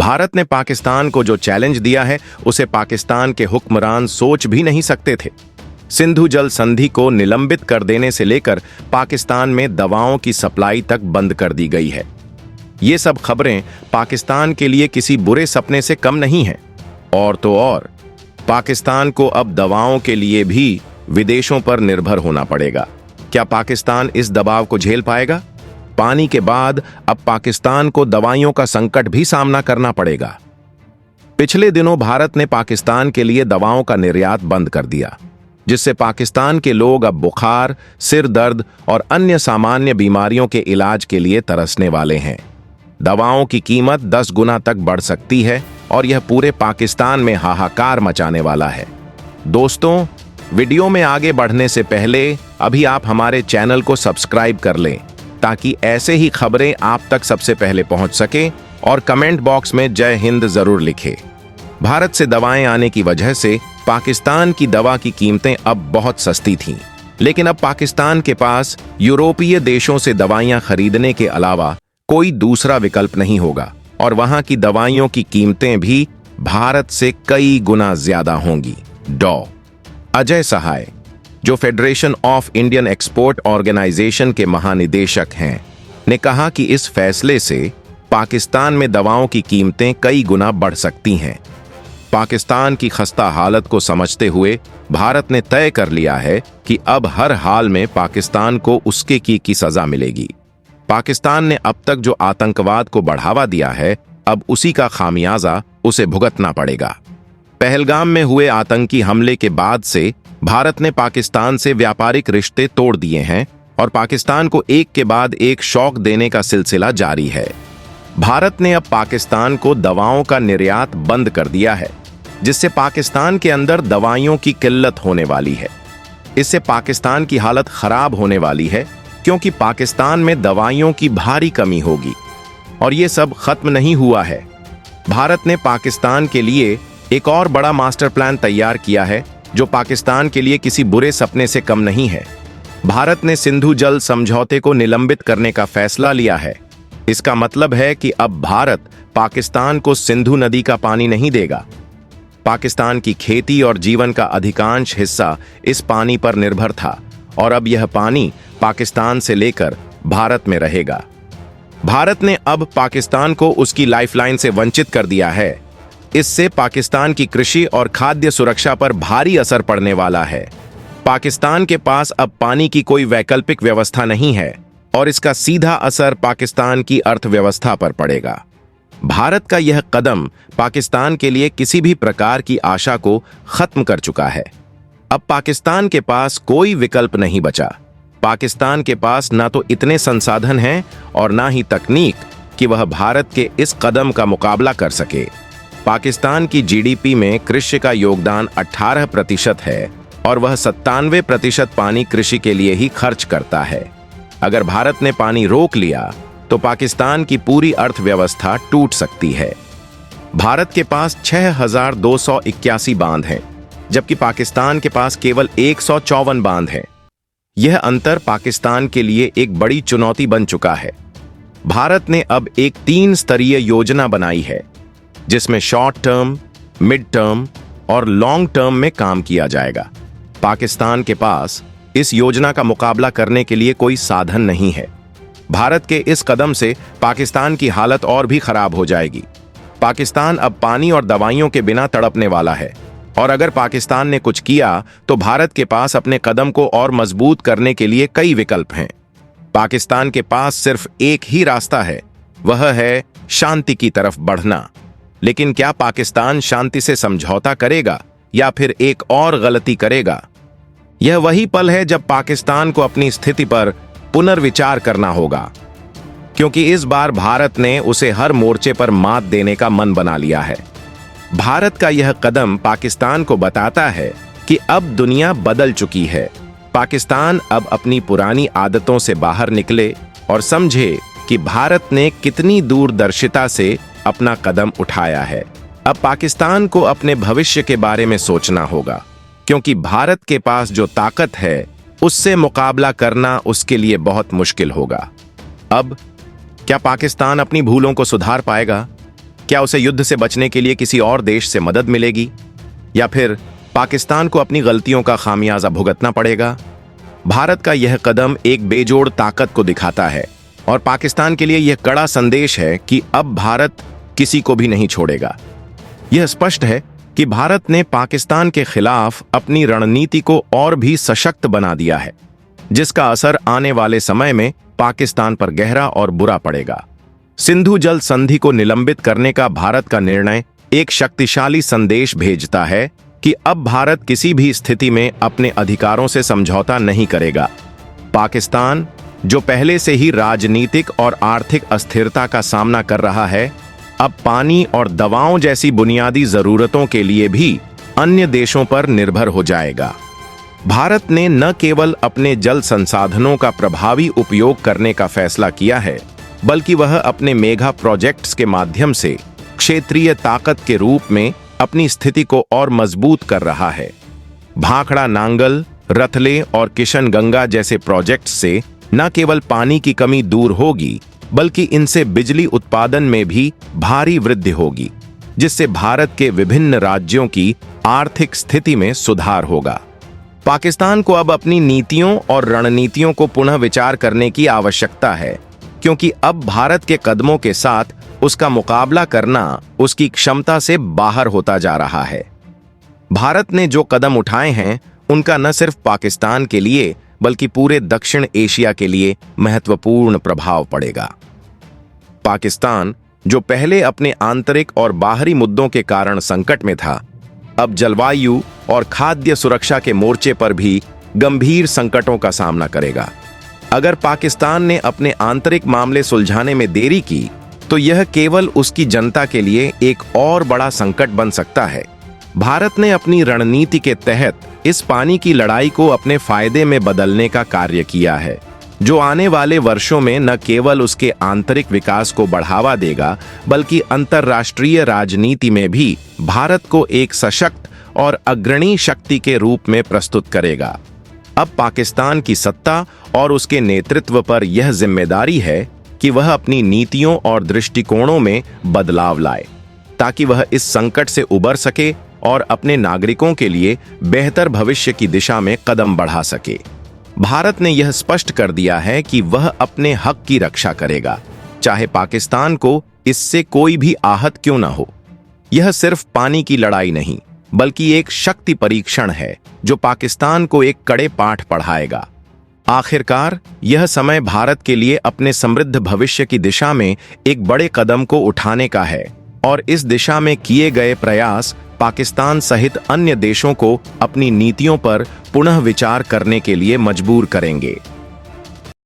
भारत ने पाकिस्तान को जो चैलेंज दिया है उसे पाकिस्तान के हुक्मरान सोच भी नहीं सकते थे। सिंधु जल संधि को निलंबित कर देने से लेकर पाकिस्तान में दवाओं की सप्लाई तक बंद कर दी गई है। ये सब खबरें पाकिस्तान के लिए किसी बुरे सपने से कम नहीं हैं। और तो और पाकिस्तान को अब दवाओं के लिए भी विदेशों पर निर्भर होना पड़ेगा। क्या पाकिस्तान इस दबाव को झेल पाएगा? पानी के बाद अब पाकिस्तान को दवाइयों का संकट भी सामना करना पड़ेगा। पिछले दिनों भारत ने पाकिस्तान के लिए दवाओं का निर्यात बंद कर दिया, जिससे पाकिस्तान के लोग अब बुखार, सिर दर्द और अन्य सामान्य बीमारियों के इलाज के लिए तरसने वाले हैं। दवाओं की कीमत 10 गुना तक बढ़ सकती है और यह पूरे पाकिस्तान में हाहाकार मचाने वाला है। दोस्तों, वीडियो में आगे बढ़ने से पहले अभी आप हमारे चैनल को सब्सक्राइब कर लें ताकि ऐसे ही खबरें आप तक सबसे पहले पहुंच सके और कमेंट बॉक्स में जय हिंद जरूर लिखें। भारत से दवाएं आने की वजह से पाकिस्तान की दवा की कीमतें अब बहुत सस्ती थीं, लेकिन अब पाकिस्तान के पास यूरोपीय देशों से दवाइयां खरीदने के अलावा कोई दूसरा विकल्प नहीं होगा और वहां की दवाइयों की कीमतें भी भारत से कई गुना ज्यादा होंगी। डॉ. अजय सहाय, जो federation of Indian export organisation के महानिदेशक हैं, ने कहा कि इस फैसले से पाकिस्तान में दवाओं की कीमतें कई गुना बढ़ सकती हैं। पाकिस्तान की खस्ता हालत को समझते हुए भारत ने तय कर लिया है कि अब हर हाल में पाकिस्तान को उसके की सजा मिलेगी। पाकिस्तान ने अब तक जो आतंकवाद को बढ़ावा दिया है, अब उसी का खामियाजा उसे भुगतना पड़ेगा। पहलगाम में हुए आतंकी हमले के बाद से भारत ने पाकिस्तान से व्यापारिक रिश्ते तोड़ दिए हैं और पाकिस्तान को एक के बाद एक शॉक देने का सिलसिला जारी है। भारत ने अब पाकिस्तान को दवाओं का निर्यात बंद कर दिया है, जिससे पाकिस्तान के अंदर दवाइयों की किल्लत होने वाली है। इससे पाकिस्तान की हालत खराब होने वाली है, क्योंकि पाकिस्तान में दवाइयों की भारी कमी होगी। और ये सब खत्म नहीं हुआ है। भारत ने पाकिस्तान के लिए एक और बड़ा मास्टर प्लान तैयार किया है, जो पाकिस्तान के लिए किसी बुरे सपने से कम नहीं है। भारत ने सिंधु जल समझौते को निलंबित करने का फैसला लिया है। इसका मतलब है कि अब भारत पाकिस्तान को सिंधु नदी का पानी नहीं देगा। पाकिस्तान की खेती और जीवन का अधिकांश हिस्सा इस पानी पर निर्भर था और अब यह पानी पाकिस्तान से लेकर भारत में रहेगा। भारत ने अब पाकिस्तान को उसकी लाइफलाइन से वंचित कर दिया है। इससे पाकिस्तान की कृषि और खाद्य सुरक्षा पर भारी असर पड़ने वाला है। पाकिस्तान के पास अब पानी की कोई वैकल्पिक व्यवस्था नहीं है और इसका सीधा असर पाकिस्तान की अर्थव्यवस्था पर पड़ेगा। भारत का यह कदम पाकिस्तान के लिए किसी भी प्रकार की आशा को खत्म कर चुका है। अब पाकिस्तान के पास कोई विकल्प नहीं बचा। पाकिस्तान के पास ना तो इतने संसाधन हैं और ना ही तकनीक कि वह भारत के इस कदम का मुकाबला कर सके। पाकिस्तान की जीडीपी में कृषि का योगदान 18% है और वह 97% पानी कृषि के लिए ही खर्च करता है। अगर भारत ने पानी रोक लिया तो पाकिस्तान की पूरी अर्थव्यवस्था टूट सकती है। भारत के पास 6281 बांध हैं, जबकि पाकिस्तान के पास केवल 154 बांध हैं। यह अंतर पाकिस्तान के लिए एक बड़ी चुनौती बन चुका है। भारत ने अब एक 3 स्तरीय योजना बनाई है, जिसमें शॉर्ट टर्म, मिड टर्म और लॉन्ग टर्म में काम किया जाएगा। पाकिस्तान के पास इस योजना का मुकाबला करने के लिए कोई साधन नहीं है। भारत के इस कदम से पाकिस्तान की हालत और भी खराब हो जाएगी। पाकिस्तान अब पानी और दवाइयों के बिना तड़पने वाला है और अगर पाकिस्तान ने कुछ किया तो भारत के पास अपने कदम को और मजबूत करने के लिए कई विकल्प हैं। पाकिस्तान के पास सिर्फ एक ही रास्ता है, वह है शांति की तरफ बढ़ना। लेकिन क्या पाकिस्तान शांति से समझौता करेगा या फिर एक और गलती करेगा? यह वही पल है जब पाकिस्तान को अपनी स्थिति पर पुनर्विचार करना होगा, क्योंकि इस बार भारत ने उसे हर मोर्चे पर मात देने का मन बना लिया है। भारत का यह कदम पाकिस्तान को बताता है कि अब दुनिया बदल चुकी है। पाकिस्तान अब अपनी पुरानी आदतों से बाहर निकले और समझे कि भारत ने कितनी दूरदर्शिता से अपना कदम उठाया है। अब पाकिस्तान को अपने भविष्य के बारे में सोचना होगा, क्योंकि भारत के पास जो ताकत है उससे मुकाबला करना उसके लिए बहुत मुश्किल होगा। अब क्या पाकिस्तान अपनी भूलों को सुधार पाएगा? क्या उसे युद्ध से बचने के लिए किसी और देश से मदद मिलेगी, या फिर पाकिस्तान को अपनी गलतियों का खामियाजा भुगतना पड़ेगा? भारत का यह कदम एक बेजोड़ ताकत को दिखाता है और पाकिस्तान के लिए यह कड़ा संदेश है कि अब भारत किसी को भी नहीं छोड़ेगा। यह स्पष्ट है कि भारत ने पाकिस्तान के खिलाफ अपनी रणनीति को और भी सशक्त बना दिया है, जिसका असर आने वाले समय में पाकिस्तान पर गहरा और बुरा पड़ेगा। सिंधु जल संधि को निलंबित करने का भारत का निर्णय एक शक्तिशाली संदेश भेजता है कि अब भारत किसी भी स्थिति में अपने अधिकारों से समझौता नहीं करेगा। पाकिस्तान, जो पहले से ही राजनीतिक और आर्थिक अस्थिरता का सामना कर रहा है, अब पानी और दवाओं जैसी बुनियादी जरूरतों के लिए भी अन्य देशों पर निर्भर हो जाएगा। भारत ने न केवल अपने जल संसाधनों का प्रभावी उपयोग करने का फैसला किया है, बल्कि वह अपने मेगा प्रोजेक्ट्स के माध्यम से क्षेत्रीय ताकत के रूप में अपनी स्थिति को और मजबूत कर रहा है। भाखड़ा नांगल, रतले और किशनगंगा जैसे प्रोजेक्ट्स से न केवल पानी की कमी दूर होगी, बल्कि इनसे बिजली उत्पादन में भी भारी वृद्धि होगी, जिससे भारत के विभिन्न राज्यों की आर्थिक स्थिति में सुधार होगा। पाकिस्तान को अब अपनी नीतियों और रणनीतियों को पुनः विचार करने की आवश्यकता है, क्योंकि अब भारत के कदमों के साथ उसका मुकाबला करना उसकी क्षमता से बाहर होता जा रहा है। भारत ने जो कदम उठाए हैं, उनका न सिर्फ पाकिस्तान के लिए बल्कि पूरे दक्षिण एशिया के लिए महत्वपूर्ण प्रभाव पड़ेगा। पाकिस्तान, जो पहले अपने आंतरिक और बाहरी मुद्दों के कारण संकट में था, अब जलवायु और खाद्य सुरक्षा के मोर्चे पर भी गंभीर संकटों का सामना करेगा। अगर पाकिस्तान ने अपने आंतरिक मामले सुलझाने में देरी की, तो यह केवल उसकी जनता के लिए एक और बड़ा संकट बन सकता है। भारत ने अपनी रणनीति के तहत इस पानी की लड़ाई को अपने फायदे में बदलने का कार्य किया है, जो आने वाले वर्षों में न केवल उसके आंतरिक विकास को बढ़ावा देगा, बल्कि अंतर्राष्ट्रीय राजनीति में भी भारत को एक सशक्त और अग्रणी शक्ति के रूप में प्रस्तुत करेगा। अब पाकिस्तान की सत्ता और उसके नेतृत्व पर यह जिम्मेदारी है कि वह अपनी नीतियों और दृष्टिकोणों में बदलाव लाए, ताकि वह इस संकट से उबर सके और अपने नागरिकों के लिए बेहतर भविष्य की दिशा में कदम बढ़ा सके। भारत ने यह स्पष्ट कर दिया है कि वह अपने हक की रक्षा करेगा, चाहे पाकिस्तान को इससे कोई भी आहत क्यों न हो। यह सिर्फ पानी की लड़ाई नहीं, बल्कि एक शक्ति परीक्षण है जो पाकिस्तान को एक कड़े पाठ पढ़ाएगा। आखिरकार, यह समय भारत के लिए अपने समृद्ध भविष्य की दिशा में एक बड़े कदम को उठाने का है, और इस दिशा में किए गए प्रयास पाकिस्तान सहित अन्य देशों को अपनी नीतियों पर पुनः विचार करने के लिए मजबूर करेंगे।